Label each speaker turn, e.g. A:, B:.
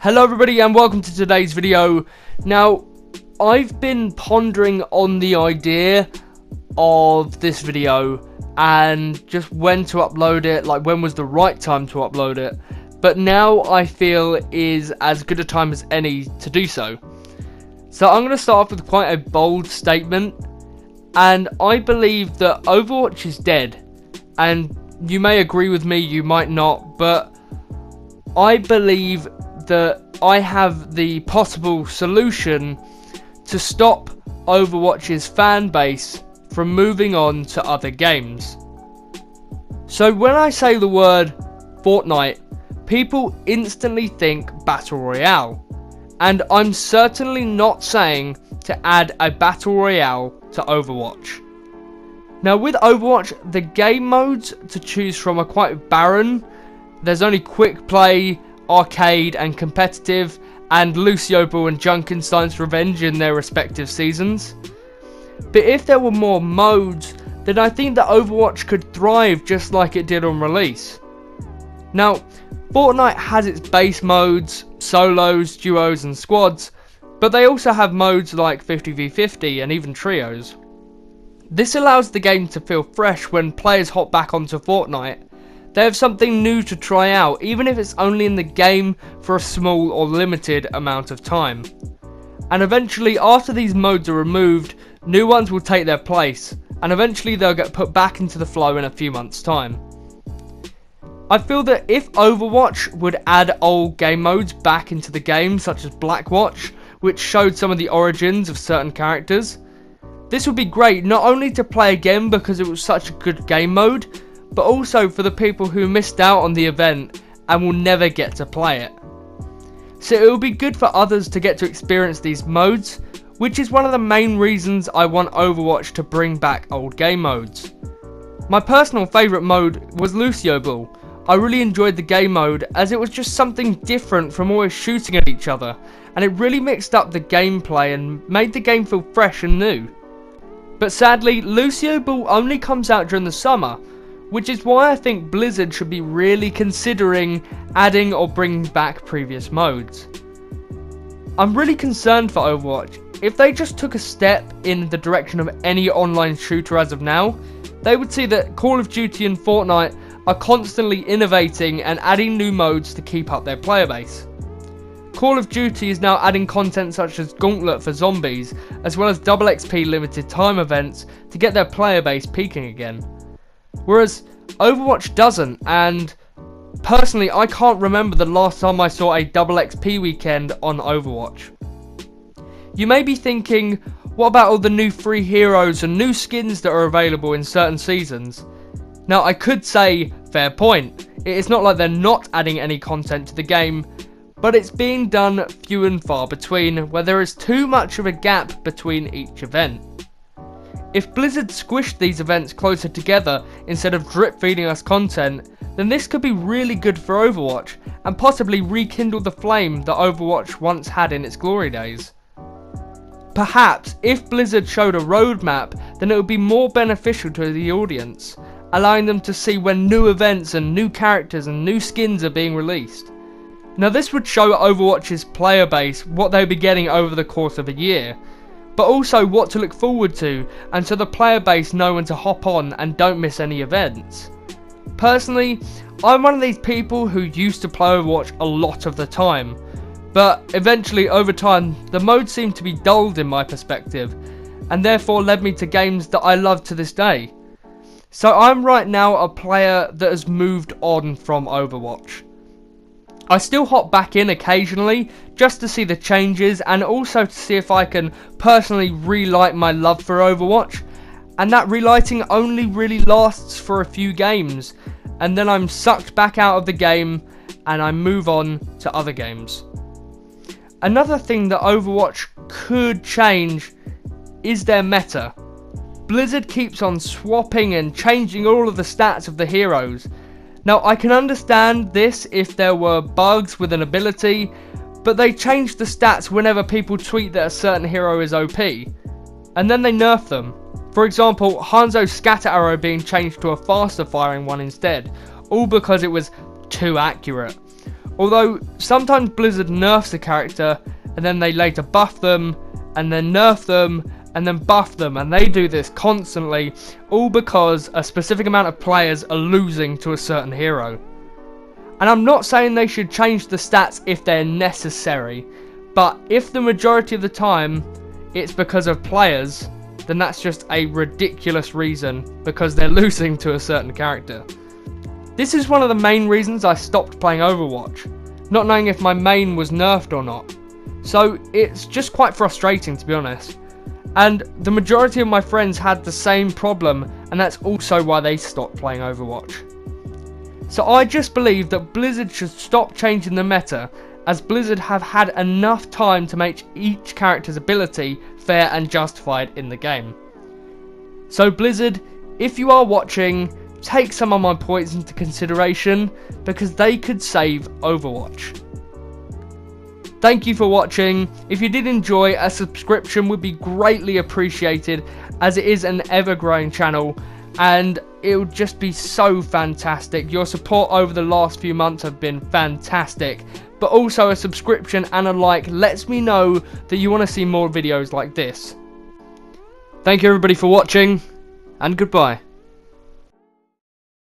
A: Hello everybody and welcome to today's video. Now, I've been pondering on the idea of this video and just when to upload it, like when was the right time to upload it. But now I feel is as good a time as any to do so. So I'm going to start off with quite a bold statement, and I believe that Overwatch is dead. And you may agree with me, you might not, but I believe that I have the possible solution to stop Overwatch's fan base from moving on to other games. So when I say the word Fortnite, people instantly think Battle Royale, and I'm certainly not saying to add a Battle Royale to Overwatch. Now with Overwatch, the game modes to choose from are quite barren. There's only quick play, arcade and competitive, and Lucio Ball and Junkenstein's Revenge in their respective seasons. But if there were more modes, then I think that Overwatch could thrive just like it did on release. Now, Fortnite has its base modes, solos, duos and squads, but they also have modes like 50v50 and even trios. This allows the game to feel fresh when players hop back onto Fortnite. They have something new to try out, even if it's only in the game for a small or limited amount of time. And eventually, after these modes are removed, new ones will take their place, and eventually they'll get put back into the flow in a few months' time. I feel that if Overwatch would add old game modes back into the game, such as Blackwatch, which showed some of the origins of certain characters, this would be great, not only to play again because it was such a good game mode, but also for the people who missed out on the event and will never get to play it. So it will be good for others to get to experience these modes, which is one of the main reasons I want Overwatch to bring back old game modes. My personal favourite mode was Lucio Ball. I really enjoyed the game mode as it was just something different from always shooting at each other, and it really mixed up the gameplay and made the game feel fresh and new. But sadly, Lucio Ball only comes out during the summer, which is why I think Blizzard should be really considering adding or bringing back previous modes. I'm really concerned for Overwatch. If they just took a step in the direction of any online shooter as of now, they would see that Call of Duty and Fortnite are constantly innovating and adding new modes to keep up their player base. Call of Duty is now adding content such as Gauntlet for zombies, as well as double XP limited time events to get their player base peaking again. Whereas Overwatch doesn't, and personally I can't remember the last time I saw a double XP weekend on Overwatch. You may be thinking, what about all the new free heroes and new skins that are available in certain seasons? Now I could say, fair point, it's not like they're not adding any content to the game, but it's being done few and far between, where there is too much of a gap between each event. If Blizzard squished these events closer together instead of drip feeding us content, then this could be really good for Overwatch and possibly rekindle the flame that Overwatch once had in its glory days. Perhaps if Blizzard showed a roadmap, then it would be more beneficial to the audience, allowing them to see when new events and new characters and new skins are being released. Now this would show Overwatch's player base what they'll be getting over the course of a year, but also what to look forward to, and so the player base know when to hop on and don't miss any events. Personally, I'm one of these people who used to play Overwatch a lot of the time, but eventually over time the mode seemed to be dulled in my perspective, and therefore led me to games that I love to this day. So I'm right now a player that has moved on from Overwatch. I still hop back in occasionally just to see the changes and also to see if I can personally relight my love for Overwatch, and that relighting only really lasts for a few games and then I'm sucked back out of the game and I move on to other games. Another thing that Overwatch could change is their meta. Blizzard keeps on swapping and changing all of the stats of the heroes. Now I can understand this if there were bugs with an ability, but they change the stats whenever people tweet that a certain hero is OP, and then they nerf them. For example, Hanzo's scatter arrow being changed to a faster firing one instead, all because it was too accurate. Although sometimes Blizzard nerfs a character and then they later buff them and then nerf them and then buff them, and they do this constantly, all because a specific amount of players are losing to a certain hero. And I'm not saying they should change the stats if they're necessary, but if the majority of the time it's because of players, then that's just a ridiculous reason, because they're losing to a certain character. This is one of the main reasons I stopped playing Overwatch, not knowing if my main was nerfed or not. So it's just quite frustrating, to be honest. And the majority of my friends had the same problem, and that's also why they stopped playing Overwatch. So I just believe that Blizzard should stop changing the meta, as Blizzard have had enough time to make each character's ability fair and justified in the game. So Blizzard, if you are watching, take some of my points into consideration, because they could save Overwatch. Thank you for watching. If you did enjoy, a subscription would be greatly appreciated, as it is an ever-growing channel, and it would just be so fantastic. Your support over the last few months have been fantastic, but also a subscription and a like lets me know that you want to see more videos like this. Thank you everybody for watching, and goodbye.